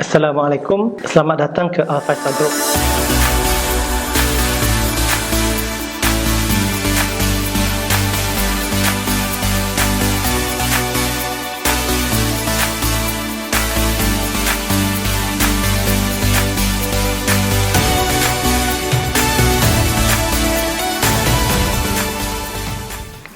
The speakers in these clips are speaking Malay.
Assalamualaikum, selamat datang ke Al-Faisal Group.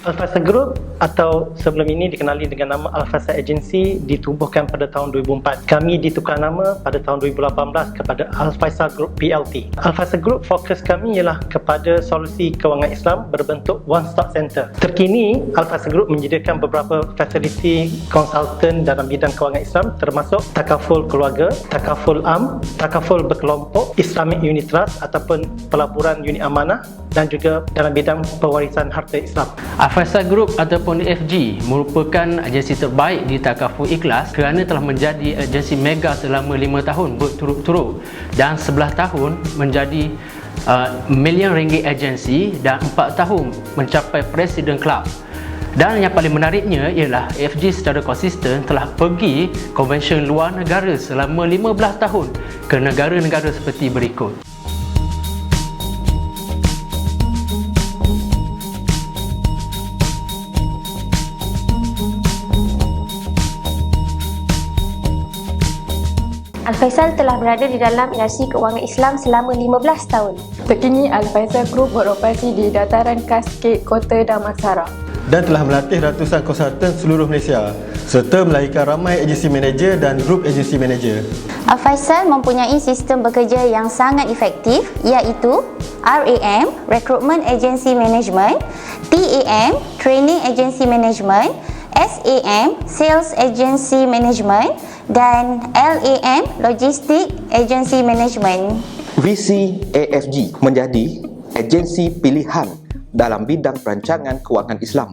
Al-Faisal Group atau sebelum ini dikenali dengan nama Al-Faisal Agency ditubuhkan pada tahun 2004. Kami ditukar nama pada tahun 2018 kepada Al-Faisal Group PLT. Al-Faisal Group fokus kami ialah kepada solusi kewangan Islam berbentuk one-stop center. Terkini, Al-Faisal Group menyediakan beberapa fasiliti konsultan dalam bidang kewangan Islam termasuk takaful keluarga, takaful am, takaful berkelompok, Islamic Unit Trust ataupun pelaburan unit amanah dan juga dalam bidang pewarisan harta Islam. Al-Faisal Group ataupun AFG merupakan agensi terbaik di takaful ikhlas kerana telah menjadi agensi mega selama 5 tahun berturut-turut dan 11 tahun menjadi Million Ringgit Agency dan 4 tahun mencapai President Club. Dan yang paling menariknya ialah AFG secara konsisten telah pergi konvensyen luar negara selama 15 tahun ke negara-negara seperti berikut. Al-Faisal telah berada di dalam industri keuangan Islam selama 15 tahun. Terkini, Al-Faisal Group beroperasi di dataran Kasket, Kota Damansara dan telah melatih ratusan konsultan seluruh Malaysia serta melahirkan ramai agensi manager dan grup agensi manager. Al-Faisal mempunyai sistem bekerja yang sangat efektif iaitu RAM, Recruitment Agency Management, TAM, Training Agency Management, SAM, Sales Agency Management dan LAM, Logistic Agency Management. Visi AFG menjadi agensi pilihan dalam bidang perancangan kewangan Islam.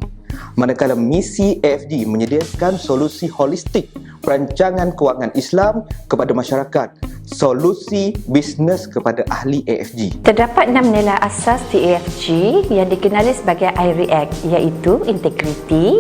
Manakala misi AFG menyediakan solusi holistik perancangan kewangan Islam kepada masyarakat, solusi bisnes kepada ahli AFG. Terdapat 6 nilai asas di AFG yang dikenali sebagai I-REACT iaitu integrity,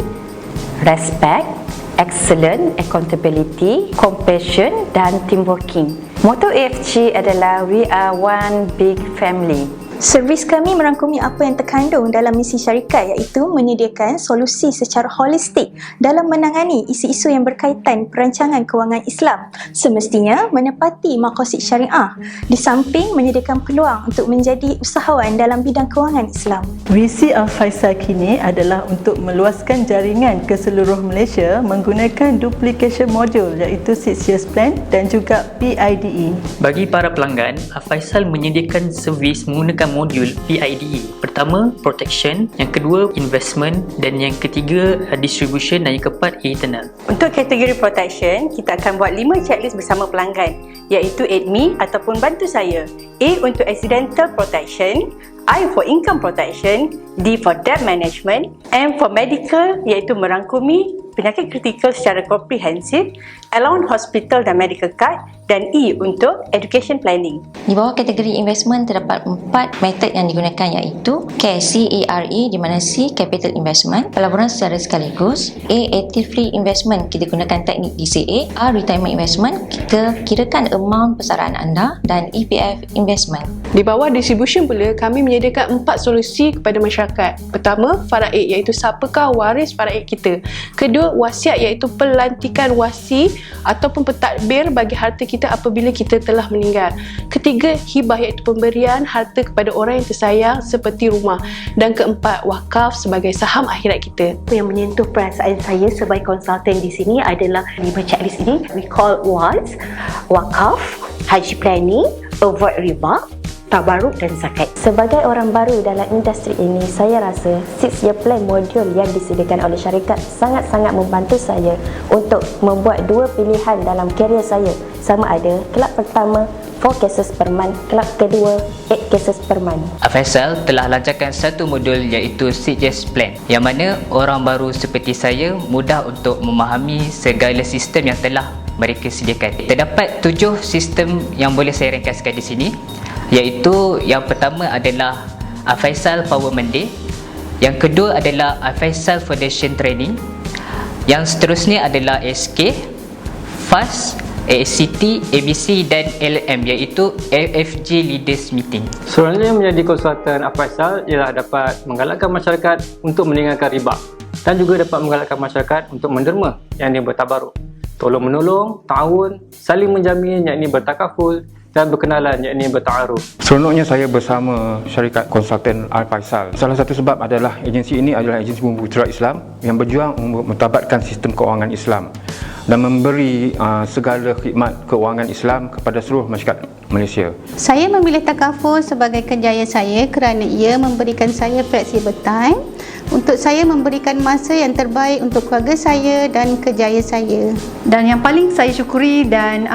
respect, excellence, accountability, compassion dan teamworking. Motto AFG adalah We are one big family. Servis kami merangkumi apa yang terkandung dalam misi syarikat iaitu menyediakan solusi secara holistik dalam menangani isu-isu yang berkaitan perancangan kewangan Islam, semestinya menepati maqasid syariah di samping menyediakan peluang untuk menjadi usahawan dalam bidang kewangan Islam. Visi Al-Faisal kini adalah untuk meluaskan jaringan ke seluruh Malaysia menggunakan duplication modul iaitu 6 years plan dan juga PIDE. Bagi para pelanggan, Al-Faisal menyediakan servis menggunakan modul PIDE. Pertama, protection, yang kedua, investment dan yang ketiga, distribution dan yang keempat, internal. Untuk kategori protection, kita akan buat 5 checklist bersama pelanggan iaitu Aid Me ataupun bantu saya. A untuk accidental protection, I for income protection, D for debt management, M for medical iaitu merangkumi penyakit kritikal secara komprehensif, allowance hospital dan medical card, dan E untuk education planning. Di bawah kategori investment terdapat 4 metod yang digunakan iaitu CARE di mana C capital investment, pelaburan secara sekaligus, A active free investment kita gunakan teknik DCA, R retirement investment kita kirakan amount persaraan anda dan EPF investment. Di bawah distribution pula, kami menyediakan 4 solusi kepada masyarakat. Pertama, faraid iaitu siapakah waris faraid kita. Kedua, wasiat iaitu pelantikan wasi ataupun pentadbir bagi harta kita apabila kita telah meninggal. Ketiga, hibah iaitu pemberian harta kepada orang yang tersayang seperti rumah. Dan keempat, wakaf sebagai saham akhirat kita. Yang menyentuh perasaan saya sebagai konsultan di sini adalah 5 checklist ini. We call WAS, wakaf, haji planning, avoid riba, tabaruk dan zakat. Sebagai orang baru dalam industri ini, saya rasa 6 year plan modul yang disediakan oleh syarikat sangat-sangat membantu saya untuk membuat 2 pilihan dalam kerjaya saya. Sama ada kelab pertama 4 cases per month, kelab kedua 8 cases per month. Al-Faisal telah lancarkan satu modul iaitu 6 years plan yang mana orang baru seperti saya mudah untuk memahami segala sistem yang telah mereka sediakan. Terdapat 7 sistem yang boleh saya ringkaskan di sini, iaitu yang pertama adalah Al-Faisal Power Monday, yang kedua adalah Al-Faisal Foundation Training, yang seterusnya adalah SK, FAST, ASCT, ABC dan LM iaitu AFG Leaders Meeting. Sebenarnya menjadi konsultan Al-Faisal ialah dapat menggalakkan masyarakat untuk meninggalkan riba dan juga dapat menggalakkan masyarakat untuk menderma yakni bertabaruk, tolong menolong, ta'awun, saling menjamin yakni bertakaful dan berkenalan yakni berta'aruf. Seronoknya saya bersama syarikat konsultan Al-Faisal. Salah satu sebab adalah agensi ini adalah agensi Bumi Putera Islam yang berjuang untuk mentabatkan sistem keuangan Islam dan memberi segala khidmat keuangan Islam kepada seluruh masyarakat Malaysia. Saya memilih takaful sebagai kerjaya saya kerana ia memberikan saya flexible time untuk saya memberikan masa yang terbaik untuk keluarga saya dan kerjaya saya. Dan yang paling saya syukuri dan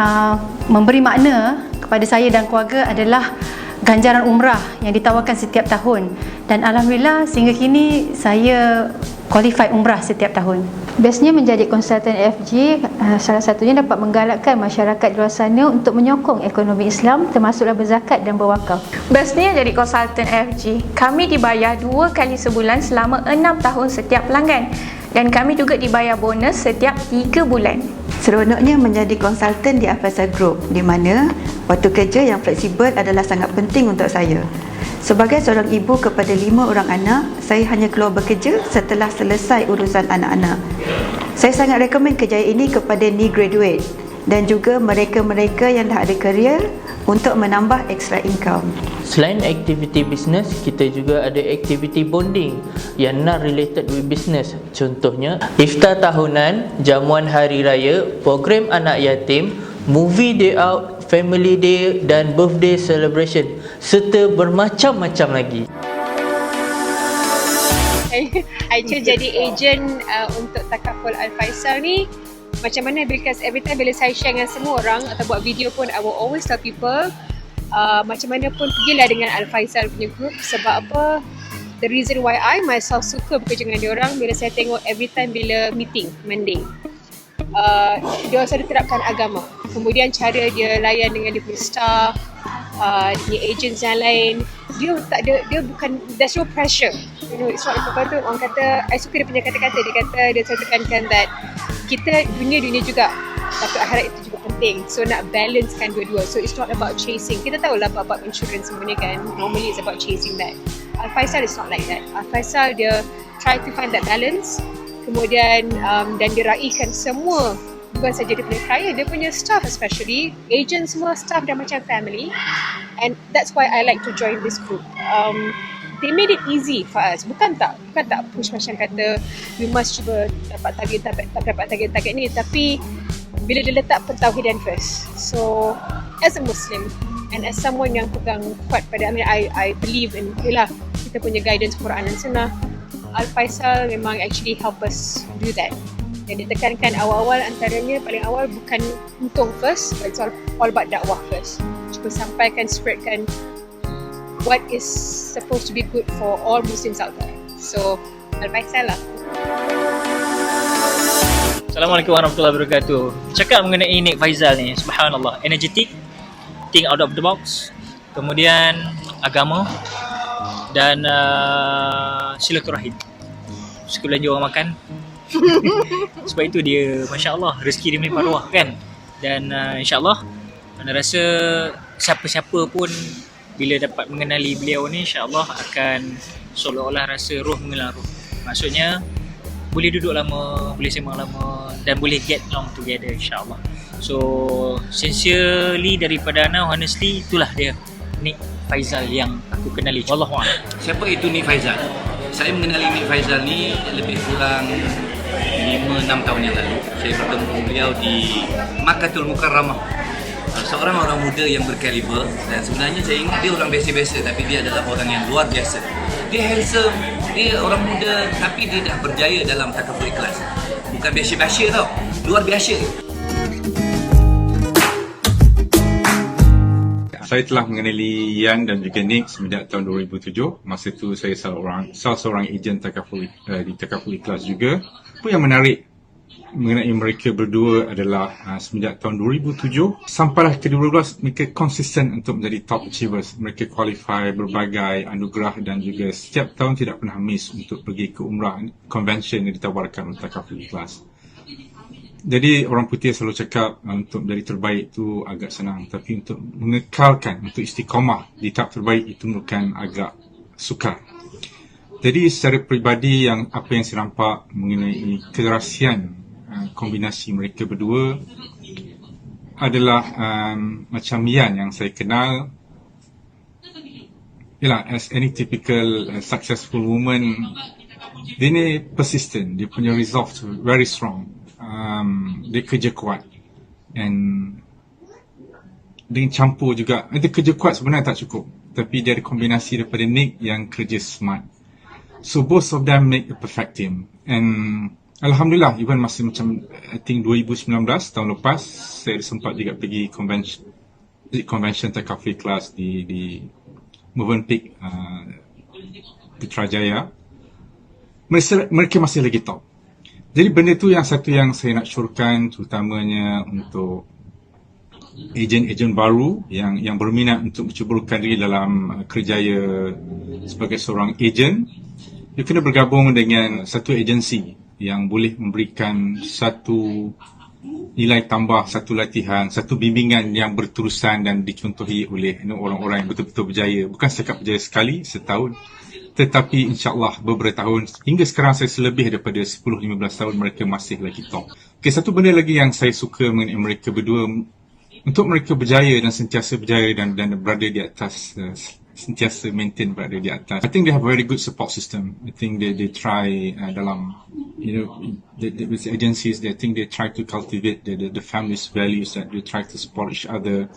memberi makna kepada saya dan keluarga adalah ganjaran umrah yang ditawarkan setiap tahun. Dan alhamdulillah sehingga kini saya qualified umrah setiap tahun. Bestnya menjadi konsultan FG salah satunya dapat menggalakkan masyarakat di luar sana untuk menyokong ekonomi Islam termasuklah berzakat dan berwakaf. Bestnya jadi konsultan FG. Kami dibayar 2 kali sebulan selama 6 tahun setiap pelanggan. Dan kami juga dibayar bonus setiap 3 bulan. Seronoknya menjadi konsultan di Al-Faisal Group di mana waktu kerja yang fleksibel adalah sangat penting untuk saya. Sebagai seorang ibu kepada 5 orang anak, saya hanya keluar bekerja setelah selesai urusan anak-anak. Saya sangat rekomen kerjaya ini kepada new graduate dan juga mereka-mereka yang dah ada kerjaya untuk menambah extra income. Selain aktiviti bisnes, kita juga ada aktiviti bonding yang not related with business. Contohnya, iftar tahunan, jamuan hari raya, program anak yatim, movie day out, family day dan birthday celebration serta bermacam-macam lagi. I choose jadi agent untuk takaful Al-Faisal ni. Macam mana, because every time bila saya share dengan semua orang atau buat video pun, I will always tell people macam mana pun pergilah dengan Al-Faisal punya group. Sebab apa? The reason why I myself suka bekerja dengan diorang, bila saya tengok every time bila meeting Monday, dia selalu terapkan agama. Kemudian cara dia layan dengan dia punya staff, dia agents yang lain, dia tak ada, dia bukan, there's no pressure. You know, it's not apa tu orang kata, I suka dia punya kata-kata. Dia selalu tekankan that kita dunia juga, tapi akhirat itu juga penting. So nak balancekan dua-dua. So it's not about chasing. Kita tahulah bab insurance semua ni kan, normally it's about chasing that. Al-Faisal is not like that. Al-Faisal dia try to find that balance. Kemudian dan dia raikan semua, bukan saja dia punya klien, dia punya staff, especially agent, semua staff dah macam family. And that's why I like to join this group. They made it easy for us. Bukan tak push macam kata we must cuba dapat target ni, tapi bila dia letak pentauhidan first. So as a Muslim and as someone yang pegang kuat pada, I believe in kita punya guidance Quran dan Sunnah. Al-Faisal memang actually help us do that. Dan ditekankan awal-awal, antaranya paling awal bukan untung first, but it's all about dakwah first. Cuba sampaikan, spreadkan what is supposed to be good for all Muslims out there. So, Al-Faisal lah. Assalamualaikum warahmatullahi wabarakatuh. Cakap mengenai Nik Faizal ni, subhanallah, energetic, think out of the box, kemudian agama dan silaturahim. Suka belanja orang makan. Sebab itu dia, Masya Allah, rezeki dia melimpah ruah kan. Dan insyaAllah, anda rasa siapa-siapa pun bila dapat mengenali beliau ni, insyaAllah akan seolah-olah rasa roh mengenal roh. Maksudnya boleh duduk lama, boleh sembang lama dan boleh get along together, insyaAllah. So sincerely daripada Ana, honestly, itulah dia Nik Faizal yang aku kenali. Wallahualam. Siapa itu Nik Faizal? Saya mengenali Nik Faizal ni lebih kurang 5-6 tahun yang lalu. Saya bertemu beliau di Makkahul Mukarramah. Seorang orang muda yang berkaliber, dan sebenarnya saya ingat dia orang biasa-biasa, tapi dia adalah orang yang luar biasa. Dia handsome, dia orang muda, tapi dia dah berjaya dalam takaful ikhlas. Bukan biasa-biasa tau, luar biasa. Saya telah mengenali Yan dan juga Nik semenjak tahun 2007. Masa itu saya salah seorang ejen takaful di takaful ikhlas juga. Apa yang menarik mengenai mereka berdua adalah semenjak tahun 2007 sampailah ke 2012 mereka konsisten untuk menjadi top achievers. Mereka qualify berbagai anugerah dan juga setiap tahun tidak pernah miss untuk pergi ke umrah convention yang ditawarkan oleh takaful ikhlas. Jadi orang putih selalu cakap untuk menjadi terbaik itu agak senang, tapi untuk mengekalkan, untuk istiqamah di tahap terbaik itu bukan agak sukar. Jadi secara peribadi apa yang saya nampak mengenai kerahsiaan kombinasi mereka berdua adalah macam Mian yang saya kenal. Yalah, as any typical successful woman, dia ni persistent, dia punya resolve very strong. Dia kerja kuat, and dengan campur juga, dia kerja kuat sebenarnya tak cukup, tapi dia ada kombinasi daripada Nick yang kerja smart. So both of them make a perfect team, and Alhamdulillah, even masa macam I think 2019 tahun lepas, saya sempat juga pergi convention Takaful Ikhlas di Movenpick Putrajaya. Mereka masih lagi top. Jadi benda tu yang satu yang saya nak syorkan, terutamanya untuk ejen-ejen baru yang berminat untuk menceburkan diri dalam kerjaya sebagai seorang ejen. Dia kena bergabung dengan satu agensi yang boleh memberikan satu nilai tambah, satu latihan, satu bimbingan yang berterusan dan dicontohi oleh orang-orang yang betul-betul berjaya. Bukan setakat berjaya sekali, setahun, tetapi insyaAllah beberapa tahun. Hingga sekarang saya selebih daripada 10-15 tahun mereka masih lagi top. Okay, satu benda lagi yang saya suka mengenai mereka berdua, untuk mereka berjaya dan sentiasa berjaya dan berada di atas, sentiasa maintain berada di atas. I think they have a very good support system. I think they try dalam, with agencies, I think they try to cultivate the family's values, that they try to support each other.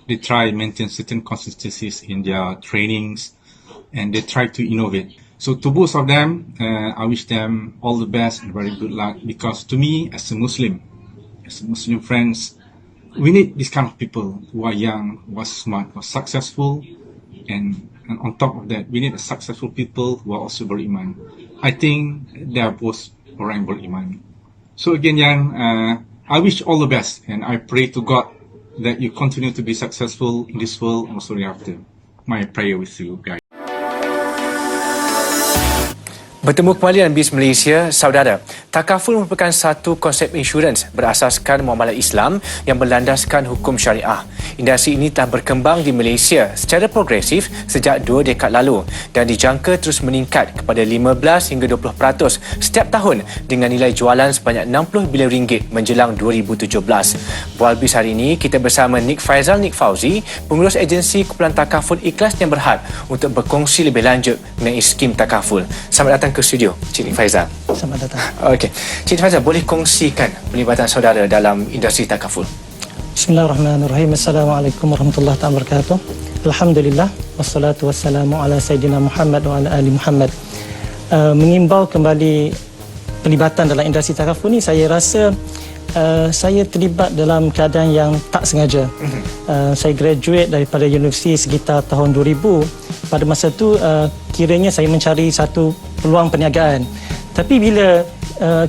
They try maintain certain consistencies in their trainings, and they try to innovate. So to both of them, I wish them all the best and very good luck, because to me, as a Muslim friends, we need this kind of people who are young, who are smart, who are successful, and on top of that, we need successful people who are also beriman. I think they are both orang yang beriman. So again, Yan, I wish all the best, and I pray to God that you continue to be successful in this world and also hereafter. My prayer with you guys. Bertemu kembali dalam BIS Malaysia, saudara. Takaful merupakan satu konsep insurans berasaskan muamalah Islam yang berlandaskan hukum syariah. Industri ini telah berkembang di Malaysia secara progresif sejak 2 dekad lalu dan dijangka terus meningkat kepada 15 hingga 20% setiap tahun dengan nilai jualan sebanyak 60 bilion ringgit menjelang 2017. Bual BIS hari ini kita bersama Nick Fauzi, pengurus agensi kumpulan Takaful Ikhlas yang berhad untuk berkongsi lebih lanjut mengenai skim Takaful. Selamat datang ke studio, Cik Nick Faizal. Selamat datang. Okey, Cik Faizal, boleh kongsikan pelibatan saudara dalam industri Takaful? Bismillahirrahmanirrahim. Assalamualaikum warahmatullahi wabarakatuh. Alhamdulillah, wassalatu wassalamu ala Sayyidina Muhammad wa ala ali Muhammad. Mengimbau kembali pelibatan dalam industri Takaful ni, saya rasa saya terlibat dalam keadaan yang tak sengaja. Saya graduate daripada universiti sekitar tahun 2000. Pada masa tu kiranya saya mencari satu peluang perniagaan. Tapi bila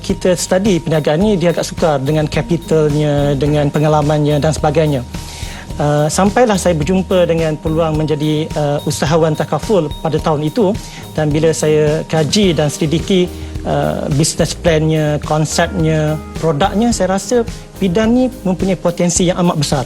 kita study perniagaan ni, dia agak sukar dengan capitalnya, dengan pengalamannya dan sebagainya. Sampailah saya berjumpa dengan peluang menjadi usahawan Takaful pada tahun itu, dan bila saya kaji dan selidiki business plan-nya, konsepnya, produknya, saya rasa bidang ni mempunyai potensi yang amat besar.